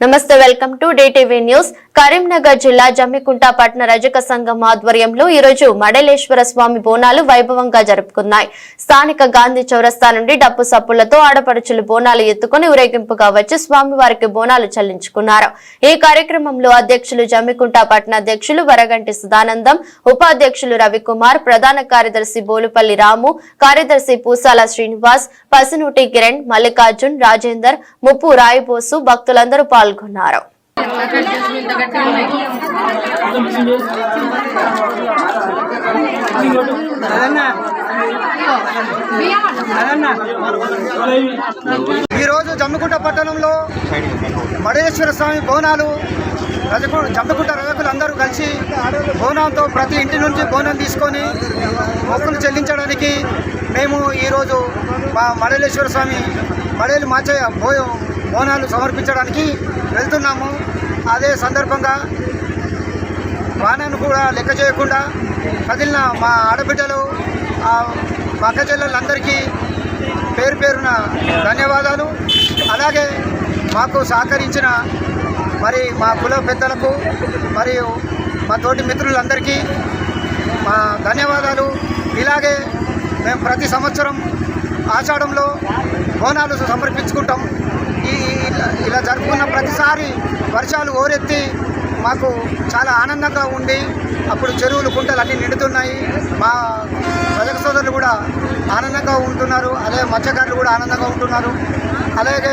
నమస్తే, welcome to DTV news. Karimnagar జిల్లా జమ్మికుంట పట్టణ రజక సంఘం ఆధ్వర్యంలో ఈ రోజు మడలేశ్వర స్వామి బోనాలు వైభవంగా జరుపుకున్నాయి. స్థానిక గాంధీ చౌరస్తా నుండి డప్పు సప్పులతో ఆడపడుచులు బోనాలు ఎత్తుకుని ఊరేగింపుగా వచ్చి స్వామివారికి బోనాలు చెల్లించుకున్నారు. ఈ కార్యక్రమంలో అధ్యక్షులు జమ్మికుంట పట్టణ అధ్యక్షులు వరగంటి సుధానందం, ఉపాధ్యక్షులు రవికుమార్, ప్రధాన కార్యదర్శి బోలుపల్లి రాము, కార్యదర్శి పూసాల శ్రీనివాస్, పసునూటి కిరణ్, మల్లికార్జున్, రాజేందర్, ముప్పు రాయిబోసు భక్తులందరూ పాల్గొన్నారు. ఈరోజు జమ్మికుంట పట్టణంలో మడేశ్వర స్వామి బోనాలు జమ్మికుంట రజకులు అందరూ కలిసి బోనంతో ప్రతి ఇంటి నుంచి బోనం తీసుకొని మొక్కులు చెల్లించడానికి మేము ఈరోజు మా మడలేశ్వర స్వామి మడేలు మాచయ్య బోనాలు సమర్పించడానికి వెళ్తున్నాము. అదే సందర్భంగా వానను కూడా లెక్క చేయకుండా కదిలిన మా ఆడబిడ్డలు, మా అక్క చెల్లెళ్ళందరికీ పేరు పేరున ధన్యవాదాలు. అలాగే మాకు సహకరించిన మా కుల పెద్దలకు మరియు మా తోటి మిత్రులందరికీ మా ధన్యవాదాలు. ఇలాగే మేము ప్రతి సంవత్సరం ఆషాఢంలో బోనాలు సమర్పించుకుంటాం. ఇలా జరుపుకున్న ప్రతిసారి వర్షాలు ఓరెత్తి మాకు చాలా ఆనందంగా ఉండి అప్పుడు చెరువులు కుంటలు అన్నీ నిండుతున్నాయి. మా రజక సోదరులు కూడా ఆనందంగా ఉంటున్నారు, అలాగే మత్స్యకారులు కూడా ఆనందంగా ఉంటున్నారు. అలాగే